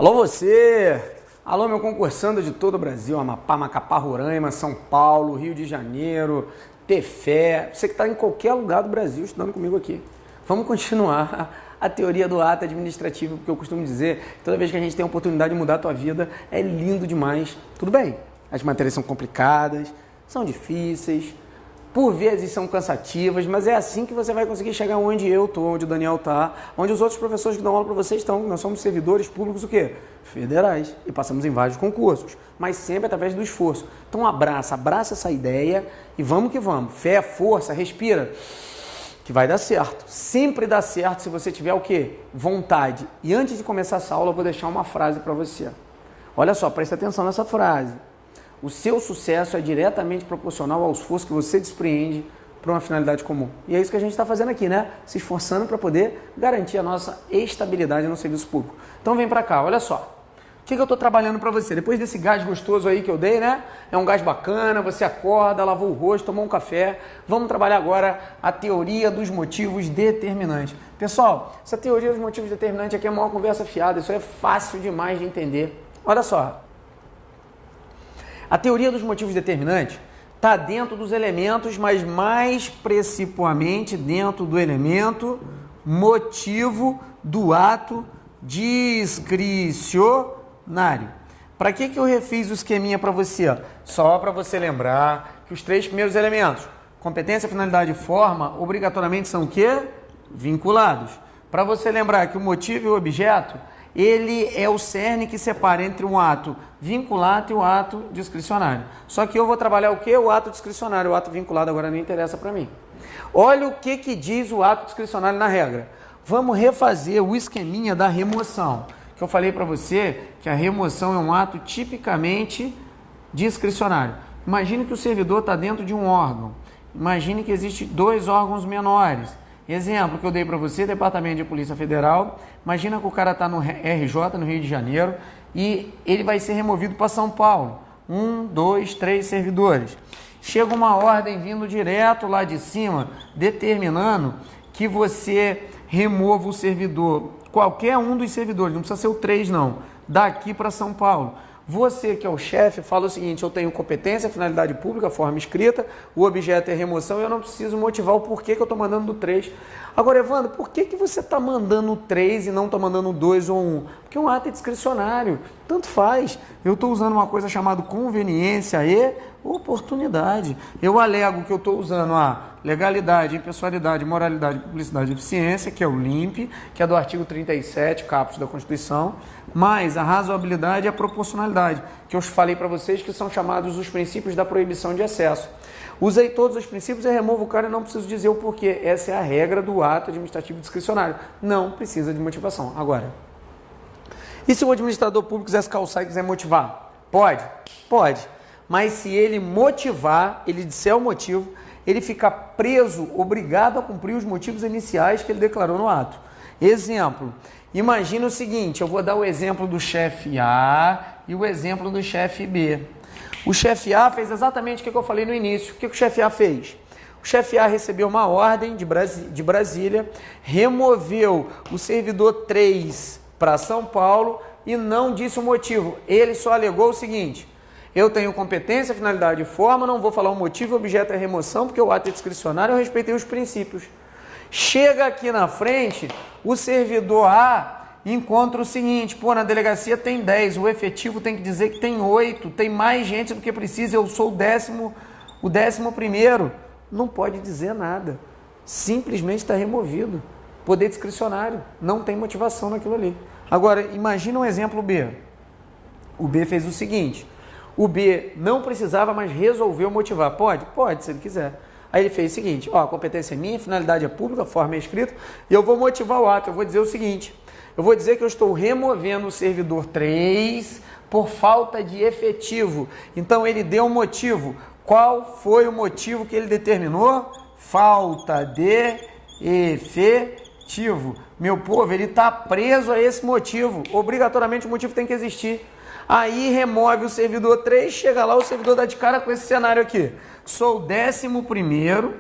Alô você! Alô meu concursando de todo o Brasil, Amapá, Macapá, Roraima, São Paulo, Rio de Janeiro, Tefé, você que está em qualquer lugar do Brasil estudando comigo aqui. Vamos continuar a teoria do ato administrativo, porque eu costumo dizer que toda vez que a gente tem a oportunidade de mudar a tua vida, é lindo demais. Tudo bem, as matérias são complicadas, são difíceis, por vezes são cansativas, mas é assim que você vai conseguir chegar onde eu estou, onde o Daniel está, onde os outros professores que dão aula para vocês estão. Nós somos servidores públicos o quê? Federais. E passamos em vários concursos, mas sempre através do esforço. Então abraça essa ideia e vamos que vamos. Fé, força, respira, que vai dar certo. Sempre dá certo se você tiver o quê? Vontade. E antes de começar essa aula, eu vou deixar uma frase para você. Olha só, presta atenção nessa frase. O seu sucesso é diretamente proporcional ao esforço que você despreende para uma finalidade comum. E é isso que a gente está fazendo aqui, né? Se esforçando para poder garantir a nossa estabilidade no serviço público. Então vem para cá, olha só. O que eu estou trabalhando para você? Depois desse gás gostoso aí que eu dei, né? É um gás bacana, você acorda, lavou o rosto, tomou um café. Vamos trabalhar agora a teoria dos motivos determinantes. Pessoal, essa teoria dos motivos determinantes aqui é uma conversa fiada, isso é fácil demais de entender. Olha só. A teoria dos motivos determinantes está dentro dos elementos, mas mais principalmente dentro do elemento motivo do ato discricionário. Para que eu refiz o esqueminha para você? Só para você lembrar que os três primeiros elementos, competência, finalidade e forma, obrigatoriamente são o quê? Vinculados. Para você lembrar que o motivo e o objeto, ele é o cerne que separa entre um ato vinculado e o ato discricionário. Só que eu vou trabalhar o quê? O ato discricionário. O ato vinculado agora não interessa para mim. Olha o que diz o ato discricionário na regra. Vamos refazer o esqueminha da remoção. Que eu falei para você que a remoção é um ato tipicamente discricionário. Imagine que o servidor está dentro de um órgão. Imagine que existem dois órgãos menores. Exemplo que eu dei para você, Departamento de Polícia Federal. Imagina que o cara está no RJ, no Rio de Janeiro, e ele vai ser removido para São Paulo. 1, 2, 3 servidores. Chega uma ordem vindo direto lá de cima, determinando que você remova o servidor, qualquer um dos servidores, não precisa ser o 3 não, daqui para São Paulo. Você que é o chefe fala o seguinte: eu tenho competência, finalidade pública, forma escrita, o objeto é remoção e eu não preciso motivar o porquê que eu estou mandando do 3. Agora, Evandro, por que você está mandando o 3 e não está mandando o 2 ou 1? Porque um ato é discricionário, tanto faz. Eu estou usando uma coisa chamada conveniência e oportunidade. Eu alego que eu estou usando a legalidade, impessoalidade, moralidade, publicidade e eficiência, que é o LIMP, que é do artigo 37, caput da Constituição, mais a razoabilidade e a proporcionalidade, que eu falei para vocês que são chamados os princípios da proibição de excesso. Usei todos os princípios e removo o cara e não preciso dizer o porquê. Essa é a regra do ato administrativo discricionário. Não precisa de motivação. Agora, e se o administrador público quiser se calçar e quiser motivar? Pode? Pode. Mas se ele motivar, ele disser o motivo, ele fica preso, obrigado a cumprir os motivos iniciais que ele declarou no ato. Exemplo, imagina o seguinte, eu vou dar o exemplo do chefe A e o exemplo do chefe B. O chefe A fez exatamente o que eu falei no início. O que o chefe A fez? O chefe A recebeu uma ordem de Brasília, removeu o servidor 3 para São Paulo e não disse o motivo. Ele só alegou o seguinte: eu tenho competência, finalidade e forma, não vou falar o motivo, o objeto é remoção, porque o ato é discricionário, eu respeitei os princípios. Chega aqui na frente, o servidor A encontra o seguinte: pô, na delegacia tem 10, o efetivo tem que dizer que tem 8, tem mais gente do que precisa, eu sou o 11º. Não pode dizer nada, simplesmente está removido. Poder discricionário, não tem motivação naquilo ali. Agora, imagina um exemplo B. O B fez o seguinte: o B não precisava, mas resolveu motivar. Pode? Pode, se ele quiser. Aí ele fez o seguinte: ó, a competência é minha, finalidade é pública, forma é escrita, e eu vou motivar o ato. Eu vou dizer o seguinte: eu vou dizer que eu estou removendo o servidor 3 por falta de efetivo. Então ele deu um motivo. Qual foi o motivo que ele determinou? Falta de efetivo. Meu povo, ele está preso a esse motivo. Obrigatoriamente o motivo tem que existir. Aí remove o servidor 3, chega lá, o servidor dá de cara com esse cenário aqui. Sou o 11º,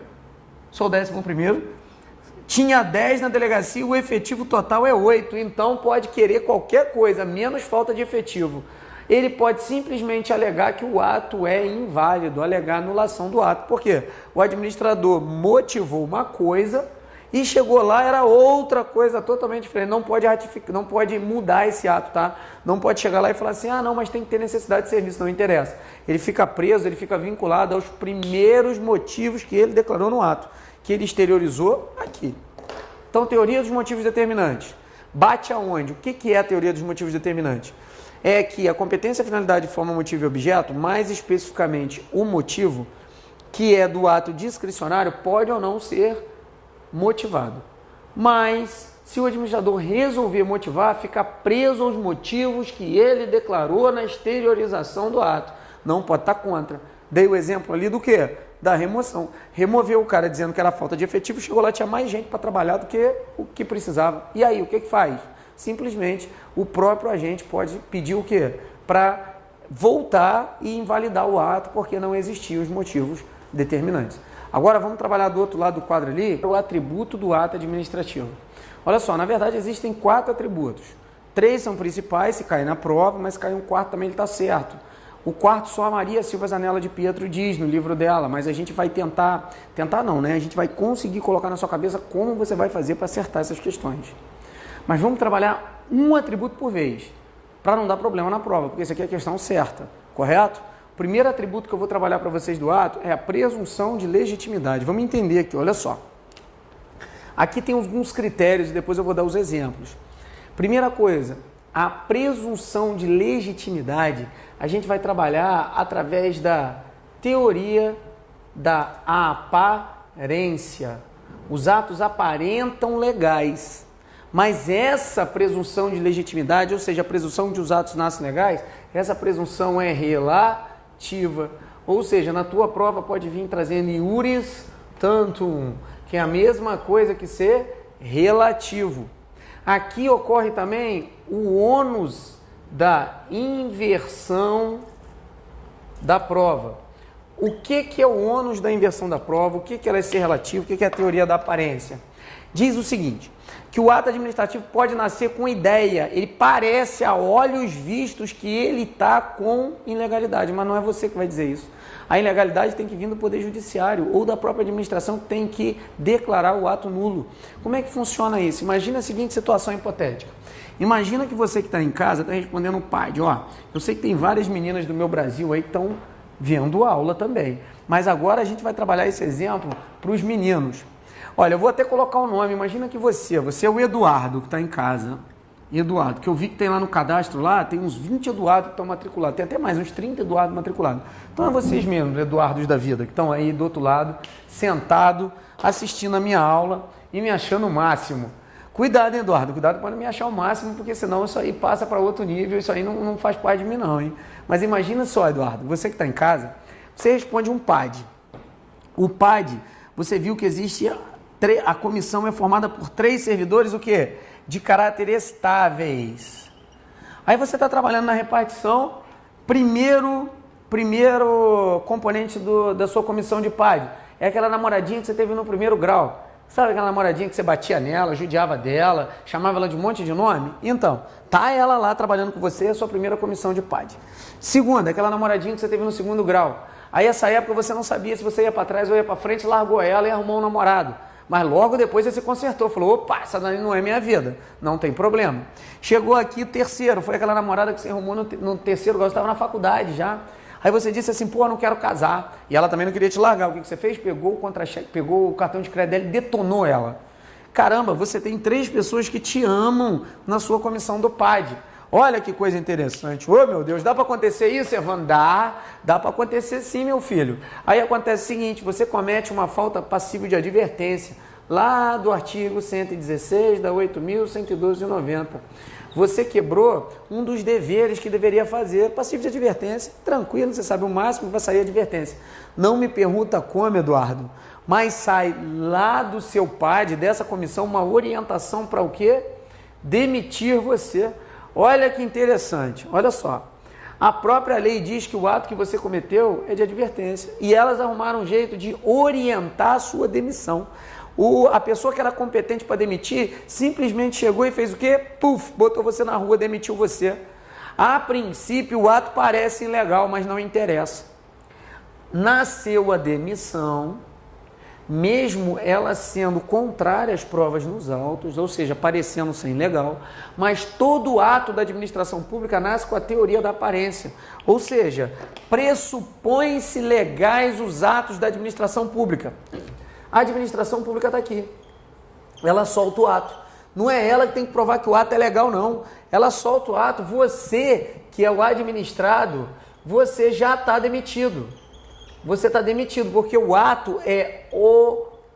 Tinha 10 na delegacia, o efetivo total é 8, então pode querer qualquer coisa, menos falta de efetivo. Ele pode simplesmente alegar que o ato é inválido, alegar anulação do ato. Por quê? O administrador motivou uma coisa e chegou lá, era outra coisa totalmente diferente. Não pode ratificar, não pode mudar esse ato, tá? Não pode chegar lá e falar assim, ah, não, mas tem que ter necessidade de serviço, não interessa. Ele fica preso, ele fica vinculado aos primeiros motivos que ele declarou no ato, que ele exteriorizou aqui. Então, teoria dos motivos determinantes. Bate aonde? O que é a teoria dos motivos determinantes? É que a competência, finalidade, forma, motivo e objeto, mais especificamente o motivo, que é do ato discricionário, pode ou não ser motivado. Mas, se o administrador resolver motivar, fica preso aos motivos que ele declarou na exteriorização do ato. Não pode estar contra. Dei o exemplo ali do quê? Da remoção. Removeu o cara dizendo que era falta de efetivo, chegou lá, tinha mais gente para trabalhar do que o que precisava. E aí, o que faz? Simplesmente, o próprio agente pode pedir o quê? Para voltar e invalidar o ato, porque não existiam os motivos determinantes. Agora, vamos trabalhar do outro lado do quadro ali, o atributo do ato administrativo. Olha só, na verdade, existem 4 atributos. 3 são principais, se cair na prova, mas se cair um quarto também ele está certo. O quarto só a Maria Silva Zanella de Pietro diz no livro dela, mas a gente vai tentar não, né? A gente vai conseguir colocar na sua cabeça como você vai fazer para acertar essas questões. Mas vamos trabalhar um atributo por vez, para não dar problema na prova, porque isso aqui é a questão certa, correto? O primeiro atributo que eu vou trabalhar para vocês do ato é a presunção de legitimidade. Vamos entender aqui, olha só. Aqui tem alguns critérios e depois eu vou dar os exemplos. Primeira coisa, a presunção de legitimidade a gente vai trabalhar através da teoria da aparência. Os atos aparentam legais. Mas essa presunção de legitimidade, ou seja, a presunção de os atos nascem legais, essa presunção é relativa. Ou seja, na tua prova pode vir trazendo iuris tantum, que é a mesma coisa que ser relativo. Aqui ocorre também o ônus da inversão da prova. O que é o ônus da inversão da prova? O que ela é ser relativo? O que é a teoria da aparência? Diz o seguinte, que o ato administrativo pode nascer com ideia, ele parece a olhos vistos que ele está com ilegalidade, mas não é você que vai dizer isso. A ilegalidade tem que vir do Poder Judiciário ou da própria administração que tem que declarar o ato nulo. Como é que funciona isso? Imagina a seguinte situação hipotética. Imagina que você que está em casa está respondendo o PAD. Ó, eu sei que tem várias meninas do meu Brasil aí que estão vendo aula também, mas agora a gente vai trabalhar esse exemplo para os meninos. Olha, eu vou até colocar o nome, imagina que você é o Eduardo que está em casa. Eduardo, que eu vi que tem lá no cadastro, lá tem uns 20 Eduardo que estão matriculados, tem até mais, uns 30 Eduardo matriculados. Então é vocês mesmos, Eduardos da vida, que estão aí do outro lado, sentado, assistindo a minha aula e me achando o máximo. Cuidado, hein, Eduardo, cuidado para não me achar o máximo, porque senão isso aí passa para outro nível, isso aí não faz parte de mim não, hein. Mas imagina só, Eduardo, você que está em casa, você responde um PAD. O PAD, você viu que existe, a comissão é formada por 3 servidores, o quê? De caráter estáveis. Aí você está trabalhando na repartição, primeiro componente da sua comissão de PAD é aquela namoradinha que você teve no primeiro grau. Sabe aquela namoradinha que você batia nela, judiava dela, chamava ela de um monte de nome? Então, tá ela lá trabalhando com você, é a sua primeira comissão de PAD. Segunda, aquela namoradinha que você teve no segundo grau. Aí essa época você não sabia se você ia para trás ou ia para frente, largou ela e arrumou um namorado. Mas logo depois você se consertou, falou, opa, essa daí não é minha vida, não tem problema. Chegou aqui o terceiro, foi aquela namorada que você arrumou no terceiro grau, você estava na faculdade já. Aí você disse assim, pô, não quero casar. E ela também não queria te largar. O que você fez? Pegou o contra-cheque, pegou o cartão de crédito dela e detonou ela. Caramba, você tem 3 pessoas que te amam na sua comissão do PAD. Olha que coisa interessante. Ô, meu Deus, dá para acontecer isso, Evandro? Dá para acontecer sim, meu filho. Aí acontece o seguinte, você comete uma falta passível de advertência, lá do artigo 116 da 8.112/90. Você quebrou um dos deveres que deveria fazer, passivo de advertência, tranquilo, você sabe o máximo que vai sair advertência. Não me pergunta como, Eduardo, mas sai lá do seu PAD, dessa comissão, uma orientação para o quê? Demitir você. Olha que interessante, olha só. A própria lei diz que o ato que você cometeu é de advertência e elas arrumaram um jeito de orientar a sua demissão. A pessoa que era competente para demitir simplesmente chegou e fez o quê? Puf, botou você na rua, demitiu você. A princípio, o ato parece ilegal, mas não interessa. Nasceu a demissão, mesmo ela sendo contrária às provas nos autos, ou seja, parecendo ser ilegal, mas todo ato da administração pública nasce com a teoria da aparência, ou seja, pressupõe-se legais os atos da administração pública. A administração pública está aqui, ela solta o ato. Não é ela que tem que provar que o ato é legal, não. Ela solta o ato, você que é o administrado, você já está demitido. Você está demitido porque o ato é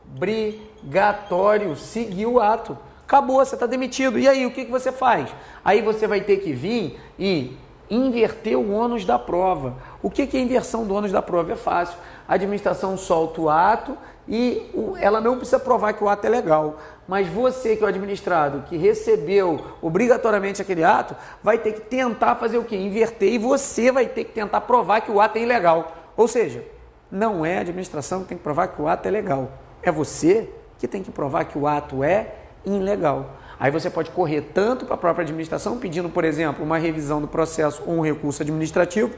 obrigatório seguir o ato. Acabou, você está demitido. E aí, o que você faz? Aí você vai ter que vir e inverter o ônus da prova. O que é a inversão do ônus da prova? É fácil. A administração solta o ato e ela não precisa provar que o ato é legal. Mas você que é o administrado, que recebeu obrigatoriamente aquele ato, vai ter que tentar fazer o quê? Inverter, e você vai ter que tentar provar que o ato é ilegal. Ou seja, não é a administração que tem que provar que o ato é legal. É você que tem que provar que o ato é ilegal. Aí você pode correr tanto para a própria administração, pedindo, por exemplo, uma revisão do processo ou um recurso administrativo,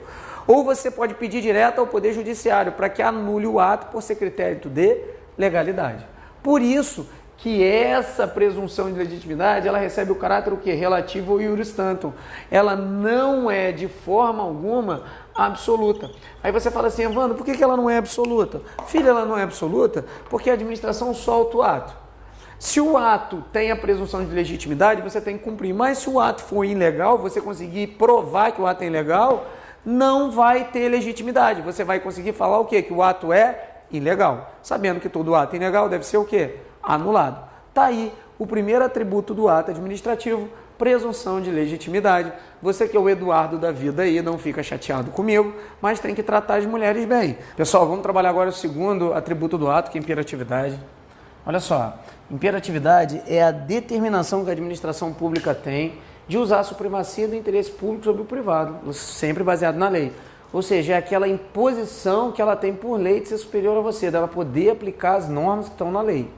ou você pode pedir direto ao Poder Judiciário para que anule o ato por ser critério de legalidade. Por isso que essa presunção de legitimidade, ela recebe o caráter o quê? Relativo ao iuris tantum. Ela não é de forma alguma absoluta. Aí você fala assim, Evandro, por que ela não é absoluta? Filha, ela não é absoluta porque a administração solta o ato. Se o ato tem a presunção de legitimidade, você tem que cumprir. Mas se o ato for ilegal, você conseguir provar que o ato é ilegal, não vai ter legitimidade. Você vai conseguir falar o quê? Que o ato é ilegal. Sabendo que todo ato ilegal deve ser o quê? Anulado. Está aí o primeiro atributo do ato administrativo, presunção de legitimidade. Você que é o Eduardo da vida aí, não fica chateado comigo, mas tem que tratar as mulheres bem. Pessoal, vamos trabalhar agora o segundo atributo do ato, que é imperatividade. Olha só, imperatividade é a determinação que a administração pública tem de usar a supremacia do interesse público sobre o privado, sempre baseado na lei. Ou seja, é aquela imposição que ela tem por lei de ser superior a você, dela poder aplicar as normas que estão na lei.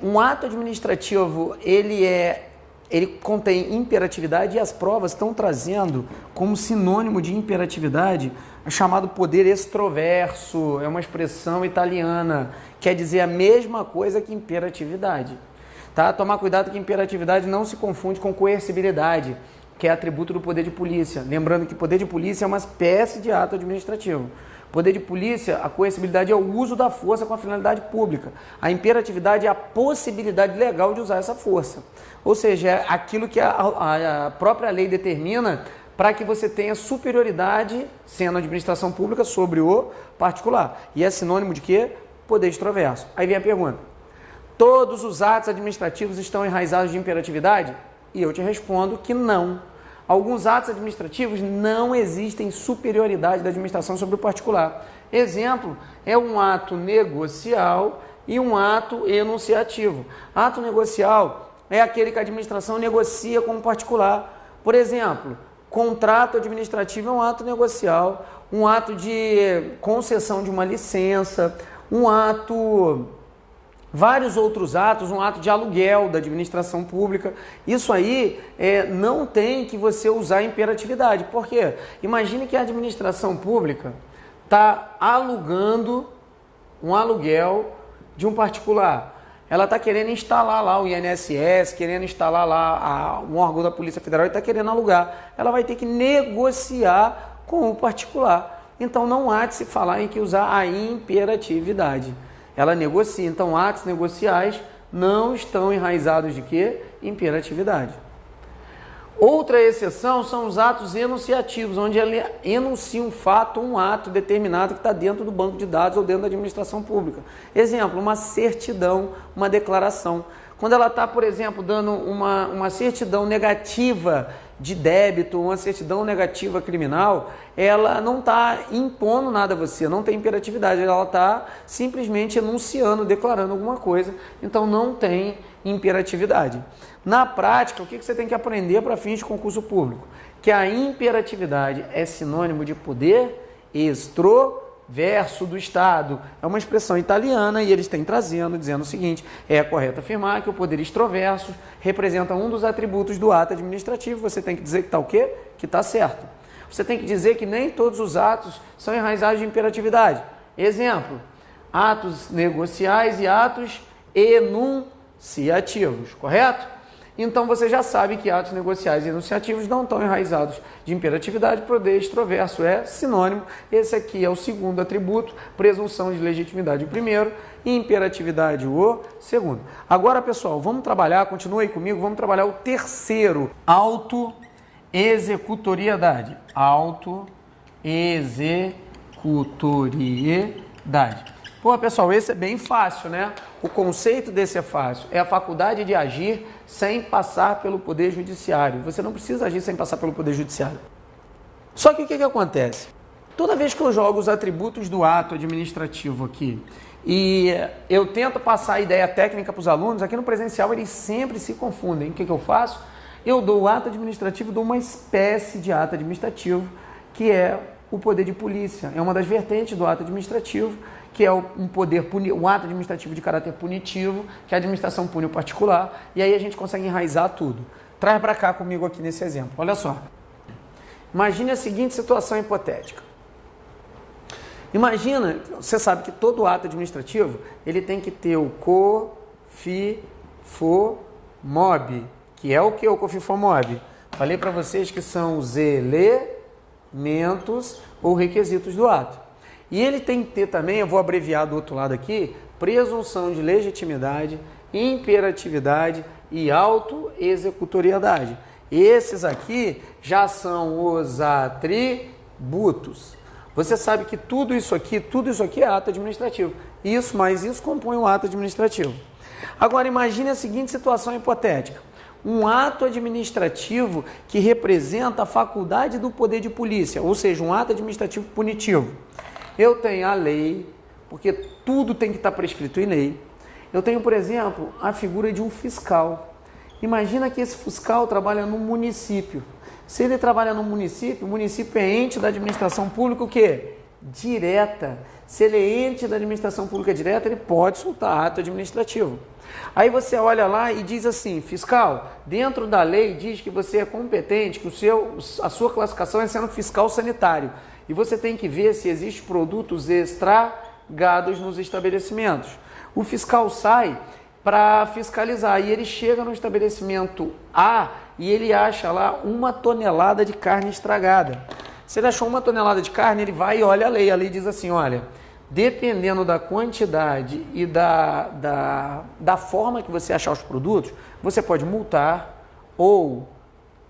Um ato administrativo, ele contém imperatividade, e as provas estão trazendo como sinônimo de imperatividade o chamado poder extroverso. É uma expressão italiana, quer dizer a mesma coisa que imperatividade. Tá? Tomar cuidado que imperatividade não se confunde com coercibilidade, que é atributo do poder de polícia. Lembrando que poder de polícia é uma espécie de ato administrativo. Poder de polícia, a coercibilidade é o uso da força com a finalidade pública. A imperatividade é a possibilidade legal de usar essa força. Ou seja, é aquilo que a própria lei determina para que você tenha superioridade, sendo a administração pública, sobre o particular. E é sinônimo de quê? Poder extroverso. Aí vem a pergunta. Todos os atos administrativos estão enraizados de imperatividade? E eu te respondo que não. Alguns atos administrativos não existem superioridade da administração sobre o particular. Exemplo, é um ato negocial e um ato enunciativo. Ato negocial é aquele que a administração negocia com o particular. Por exemplo, contrato administrativo é um ato negocial, um ato de concessão de uma licença, vários outros atos, um ato de aluguel da administração pública. Isso aí não tem que você usar imperatividade. Por quê? Imagine que a administração pública está alugando um aluguel de um particular. Ela está querendo instalar lá o INSS, querendo instalar lá um órgão da Polícia Federal e está querendo alugar. Ela vai ter que negociar com o particular. Então não há de se falar em que usar a imperatividade. Ela negocia. Então, atos negociais não estão enraizados de quê? Imperatividade. Outra exceção são os atos enunciativos, onde ele enuncia um fato, um ato determinado que está dentro do banco de dados ou dentro da administração pública. Exemplo, uma certidão, uma declaração. Quando ela está, por exemplo, dando uma certidão negativa de débito, uma certidão negativa criminal, ela não está impondo nada a você, não tem imperatividade, ela está simplesmente enunciando, declarando alguma coisa, então não tem imperatividade. Na prática, o que você tem que aprender para fins de concurso público? Que a imperatividade é sinônimo de poder extroverso. verso do Estado. É uma expressão italiana e eles têm trazendo, dizendo o seguinte: é correto afirmar que o poder extroverso representa um dos atributos do ato administrativo. Você tem que dizer que está o quê? Que está certo. Você tem que dizer que nem todos os atos são enraizados de imperatividade. Exemplo, atos negociais e atos enunciativos, correto? Então você já sabe que atos negociais e enunciativos não estão enraizados de imperatividade, poder extroverso é sinônimo. Esse aqui é o segundo atributo, presunção de legitimidade o primeiro e imperatividade o segundo. Agora, pessoal, vamos trabalhar, continua aí comigo, vamos trabalhar o terceiro, autoexecutoriedade. Autoexecutoriedade. Pô, pessoal, esse é bem fácil, né? O conceito desse é fácil. É a faculdade de agir sem passar pelo Poder Judiciário. Você não precisa agir sem passar pelo Poder Judiciário. Só que o que acontece? Toda vez que eu jogo os atributos do ato administrativo aqui e eu tento passar a ideia técnica para os alunos, aqui no presencial eles sempre se confundem. O que eu faço? Eu dou o ato administrativo, dou uma espécie de ato administrativo, que é o poder de polícia. É uma das vertentes do ato administrativo, que é um ato administrativo de caráter punitivo, que a administração pune o particular, e aí a gente consegue enraizar tudo. Traz para cá comigo aqui nesse exemplo. Olha só. Imagine a seguinte situação hipotética. Imagina, você sabe que todo ato administrativo, ele tem que ter o COFIFOMOB, que é o que o COFIFOMOB? Falei para vocês que são os elementos ou requisitos do ato. E ele tem que ter também, eu vou abreviar do outro lado aqui, presunção de legitimidade, imperatividade e autoexecutoriedade. Esses aqui já são os atributos. Você sabe que tudo isso aqui é ato administrativo. Isso mais isso compõe um ato administrativo. Agora imagine a seguinte situação hipotética. Um ato administrativo que representa a faculdade do poder de polícia, ou seja, um ato administrativo punitivo. Eu tenho a lei, porque tudo tem que estar prescrito em lei. Eu tenho, por exemplo, a figura de um fiscal. Imagina que esse fiscal trabalha no município. Se ele trabalha no município, o município é ente da administração pública o quê? Direta. Se ele é ente da administração pública direta, ele pode soltar ato administrativo. Aí você olha lá e diz assim: fiscal, dentro da lei diz que você é competente, que a sua classificação é sendo fiscal sanitário. E você tem que ver se existem produtos estragados nos estabelecimentos. O fiscal sai para fiscalizar e ele chega no estabelecimento A e ele acha lá 1 tonelada de carne estragada. Se ele achou 1 tonelada de carne, ele vai e olha a lei diz assim: olha, dependendo da quantidade e da forma que você achar os produtos, você pode multar ou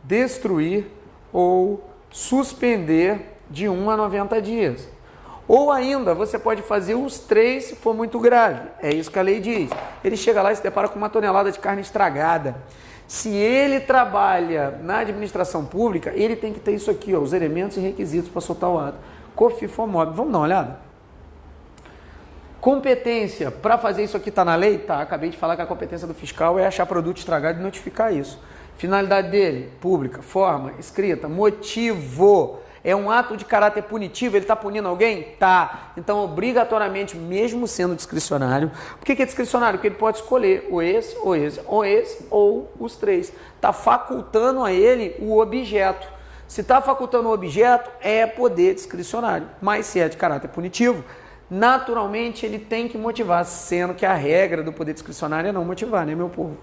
destruir ou suspender de 1 a 90 dias. Ou ainda, você pode fazer os 3 se for muito grave. É isso que a lei diz. Ele chega lá e se depara com 1 tonelada de carne estragada. Se ele trabalha na administração pública, ele tem que ter isso aqui, ó, os elementos e requisitos para soltar o ato. COFIFOMOB. Vamos dar uma olhada? Competência para fazer isso aqui está na lei? Tá, acabei de falar que a competência do fiscal é achar produto estragado e notificar isso. Finalidade dele, pública, forma, escrita, motivo. É um ato de caráter punitivo, ele está punindo alguém? Tá. Então, obrigatoriamente, mesmo sendo discricionário, por que é discricionário? Porque ele pode escolher ou esse, ou esse, ou esse, ou os 3. Está facultando a ele o objeto. Se está facultando o objeto, é poder discricionário. Mas se é de caráter punitivo, naturalmente ele tem que motivar, sendo que a regra do poder discricionário é não motivar, né, meu povo?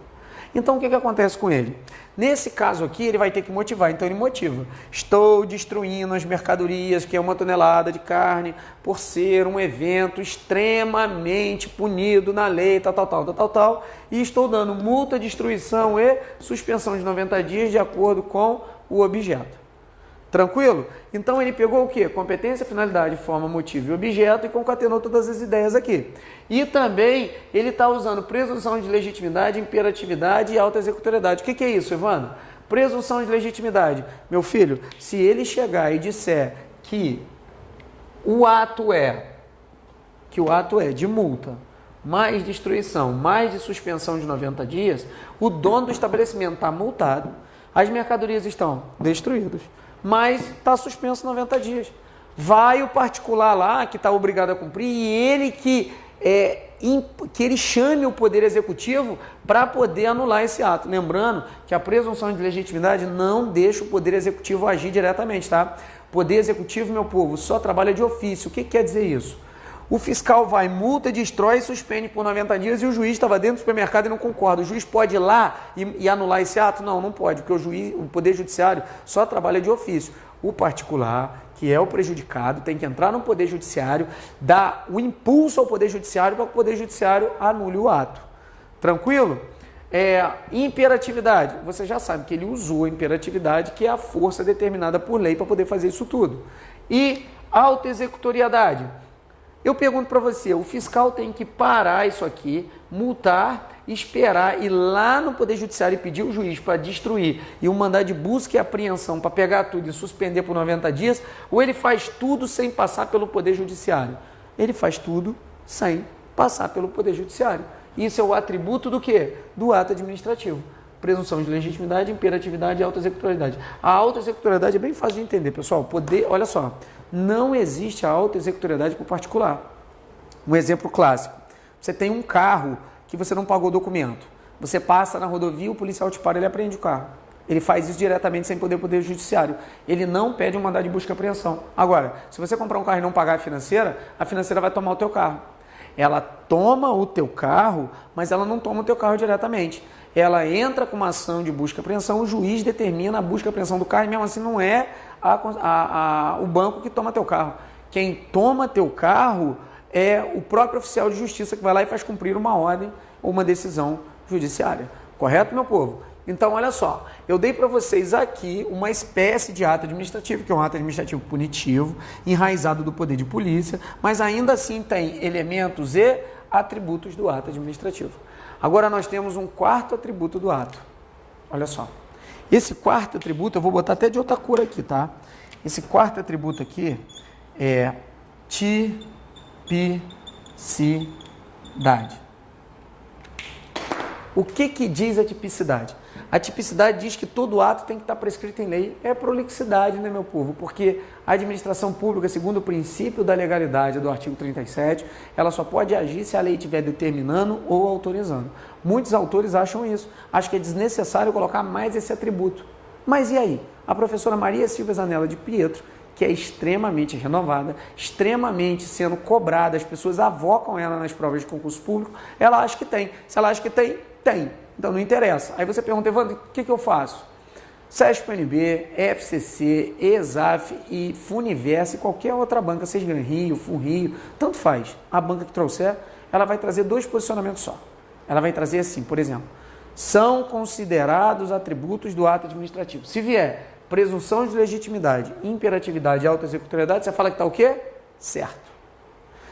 Então, o que acontece com ele? Nesse caso aqui, ele vai ter que motivar, então ele motiva. Estou destruindo as mercadorias, que é 1 tonelada de carne, por ser um evento extremamente punido na lei, tal, e estou dando multa, destruição e suspensão de 90 dias de acordo com o objeto. Tranquilo? Então ele pegou o quê? Competência, finalidade, forma, motivo e objeto e concatenou todas as ideias aqui. E também ele está usando presunção de legitimidade, imperatividade e autoexecutoriedade. O que é isso, Evandro? Presunção de legitimidade. Meu filho, se ele chegar e disser que o ato é de multa, mais destruição, mais de suspensão de 90 dias, o dono do estabelecimento está multado, as mercadorias estão destruídas, mas está suspenso 90 dias. Vai o particular lá, que está obrigado a cumprir, e ele que ele chame o Poder Executivo para poder anular esse ato. Lembrando que a presunção de legitimidade não deixa o Poder Executivo agir diretamente, tá? Poder Executivo, meu povo, só trabalha de ofício. O que quer dizer isso? O fiscal vai, multa, destrói e suspende por 90 dias e o juiz estava dentro do supermercado e não concorda. O juiz pode ir lá e anular esse ato? Não, não pode, porque o Poder Judiciário só trabalha de ofício. O particular, que é o prejudicado, tem que entrar no Poder Judiciário, dar o impulso ao Poder Judiciário para que o Poder Judiciário anule o ato. Tranquilo? Imperatividade. Você já sabe que ele usou a imperatividade, que é a força determinada por lei para poder fazer isso tudo. E autoexecutoriedade. Eu pergunto para você, o fiscal tem que parar isso aqui, multar, esperar, ir lá no Poder Judiciário e pedir o juiz para destruir e um mandado de busca e apreensão para pegar tudo e suspender por 90 dias, ou ele faz tudo sem passar pelo Poder Judiciário? Ele faz tudo sem passar pelo Poder Judiciário. Isso é o atributo do quê? Do ato administrativo. Presunção de legitimidade, imperatividade e autoexecutoriedade. A autoexecutoriedade é bem fácil de entender, pessoal. Olha só, não existe a autoexecutoriedade para o particular. Um exemplo clássico. Você tem um carro que você não pagou o documento. Você passa na rodovia, o policial te para, ele apreende o carro. Ele faz isso diretamente sem poder judiciário. Ele não pede um mandado de busca e apreensão. Agora, se você comprar um carro e não pagar a financeira vai tomar o teu carro. Ela toma o teu carro, mas ela não toma o teu carro diretamente. Ela entra com uma ação de busca e apreensão, o juiz determina a busca e apreensão do carro, e mesmo assim não é o banco que toma teu carro. Quem toma teu carro é o próprio oficial de justiça que vai lá e faz cumprir uma ordem ou uma decisão judiciária. Correto, meu povo? Então, olha só, eu dei para vocês aqui uma espécie de ato administrativo, que é um ato administrativo punitivo, enraizado do poder de polícia, mas ainda assim tem elementos e atributos do ato administrativo. Agora nós temos um quarto atributo do ato. Olha só. Esse quarto atributo, eu vou botar até de outra cor aqui, tá? Esse quarto atributo aqui é tipicidade. O que diz a tipicidade? A tipicidade diz que todo ato tem que estar prescrito em lei. É prolixidade, né, meu povo? Porque a administração pública, segundo o princípio da legalidade do artigo 37, ela só pode agir se a lei estiver determinando ou autorizando. Muitos autores acham isso. Acham que é desnecessário colocar mais esse atributo. Mas e aí? A professora Maria Silvia Zanella de Pietro, que é extremamente renovada, extremamente sendo cobrada, as pessoas avocam ela nas provas de concurso público, ela acha que tem. Se ela acha que tem, tem. Então não interessa. Aí você pergunta, Evandro, o que eu faço? SESP-PNB, FCC, ESAF e Funiverse e qualquer outra banca, seja Rio, FunRio, tanto faz. A banca que trouxer, ela vai trazer 2 posicionamentos só. Ela vai trazer assim, por exemplo, são considerados atributos do ato administrativo. Se vier presunção de legitimidade, imperatividade e autoexecutoriedade, você fala que está o quê? Certo.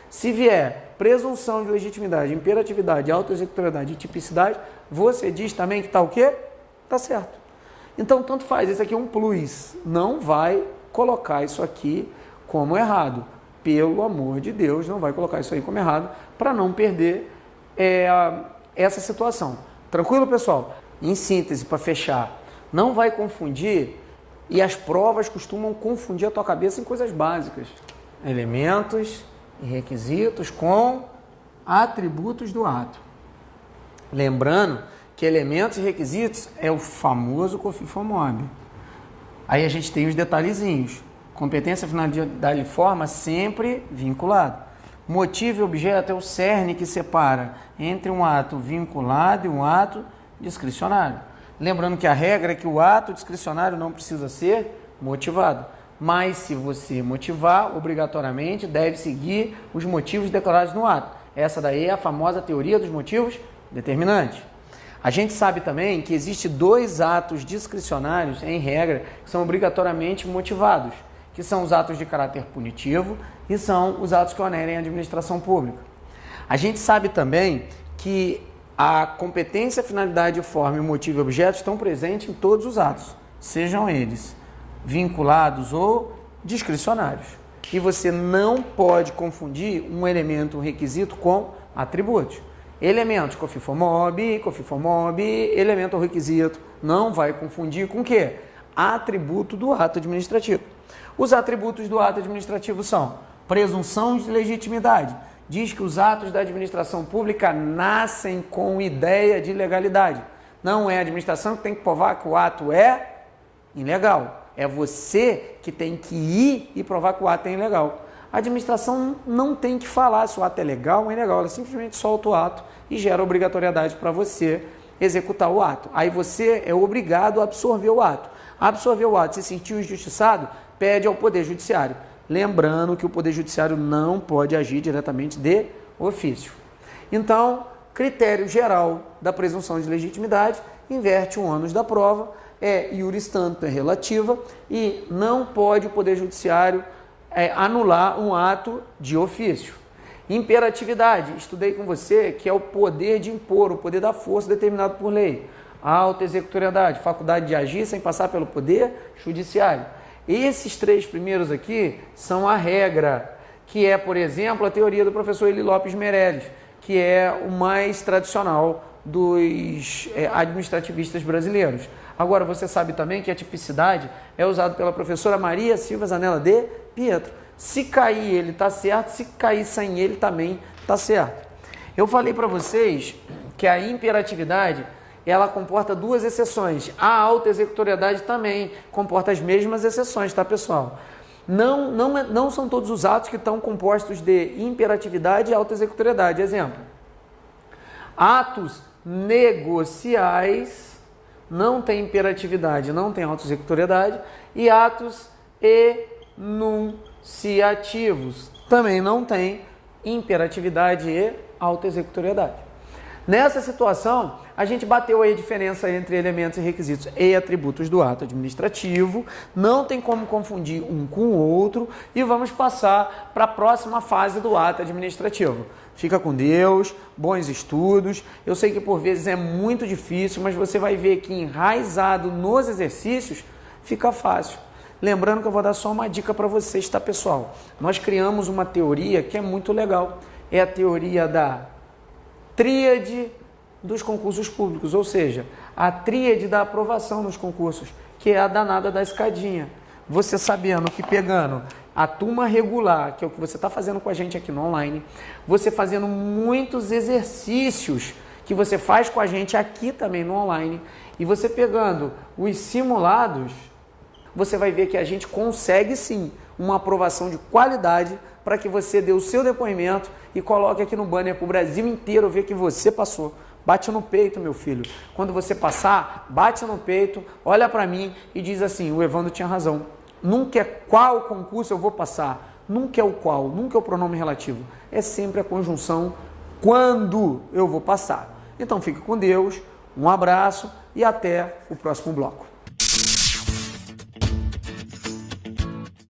Se vier presunção de legitimidade, imperatividade, autoexecutoriedade e tipicidade, você diz também que está o quê? Está certo. Então, tanto faz. Esse aqui é um plus. Não vai colocar isso aqui como errado. Pelo amor de Deus, não vai colocar isso aí como errado para não perder essa situação. Tranquilo, pessoal? Em síntese, para fechar, não vai confundir, e as provas costumam confundir a tua cabeça em coisas básicas. Elementos e requisitos com atributos do ato. Lembrando que elementos e requisitos é o famoso COFINFOMOB. Aí a gente tem os detalhezinhos. Competência, finalidade e forma sempre vinculado. Motivo e objeto é o cerne que separa entre um ato vinculado e um ato discricionário. Lembrando que a regra é que o ato discricionário não precisa ser motivado. Mas se você motivar, obrigatoriamente deve seguir os motivos declarados no ato. Essa daí é a famosa teoria dos motivos determinantes. A gente sabe também que existem 2 atos discricionários, em regra, que são obrigatoriamente motivados, que são os atos de caráter punitivo e são os atos que onerem a administração pública. A gente sabe também que a competência, finalidade, forma e motivo e objeto estão presentes em todos os atos, sejam eles vinculados ou discricionários. E você não pode confundir um elemento, um requisito com atributos. Elementos, COFINFOMOB, elemento ou requisito, não vai confundir com o quê? Atributo do ato administrativo. Os atributos do ato administrativo são presunção de legitimidade. Diz que os atos da administração pública nascem com ideia de legalidade. Não é a administração que tem que provar que o ato é ilegal. É você que tem que ir e provar que o ato é ilegal. A administração não tem que falar se o ato é legal ou ilegal. Ela simplesmente solta o ato e gera obrigatoriedade para você executar o ato. Aí você é obrigado a absorver o ato. Absorver o ato, se sentiu injustiçado, pede ao Poder Judiciário. Lembrando que o Poder Judiciário não pode agir diretamente de ofício. Então, critério geral da presunção de legitimidade, inverte o ônus da prova, é iuris tanto, é relativa, e não pode o Poder Judiciário anular um ato de ofício. Imperatividade, estudei com você, que é o poder de impor, o poder da força determinado por lei. Auto-executoriedade, faculdade de agir sem passar pelo Poder Judiciário. Esses três primeiros aqui são a regra, que é, por exemplo, a teoria do professor Eli Lopes Meirelles, que é o mais tradicional dos administrativistas brasileiros. Agora, você sabe também que a tipicidade é usada pela professora Maria Silva Zanella de Pietro. Se cair ele está certo, se cair sem ele também está certo. Eu falei para vocês que a imperatividade ela comporta duas exceções. A auto-executoriedade também comporta as mesmas exceções, tá, pessoal? Não são todos os atos que estão compostos de imperatividade e auto-executoriedade. Exemplo, atos negociais não tem imperatividade, não tem auto-executoriedade, e atos enunciativos também não tem imperatividade e auto-executoriedade. Nessa situação, a gente bateu aí a diferença entre elementos e requisitos e atributos do ato administrativo, não tem como confundir um com o outro e vamos passar para a próxima fase do ato administrativo. Fica com Deus, bons estudos. Eu sei que por vezes é muito difícil, mas você vai ver que enraizado nos exercícios fica fácil. Lembrando que eu vou dar só uma dica para vocês, tá, pessoal? Nós criamos uma teoria que é muito legal. É a teoria da tríade dos concursos públicos, ou seja, a tríade da aprovação nos concursos, que é a danada da escadinha. Você sabendo que pegando a turma regular, que é o que você está fazendo com a gente aqui no online, você fazendo muitos exercícios que você faz com a gente aqui também no online, e você pegando os simulados, você vai ver que a gente consegue sim uma aprovação de qualidade para que você dê o seu depoimento e coloque aqui no banner para o Brasil inteiro ver que você passou. Bate no peito, meu filho. Quando você passar, bate no peito, olha para mim e diz assim, o Evandro tinha razão. Nunca é qual concurso eu vou passar, nunca é o qual, nunca é o pronome relativo. É sempre a conjunção quando eu vou passar. Então fique com Deus, um abraço e até o próximo bloco.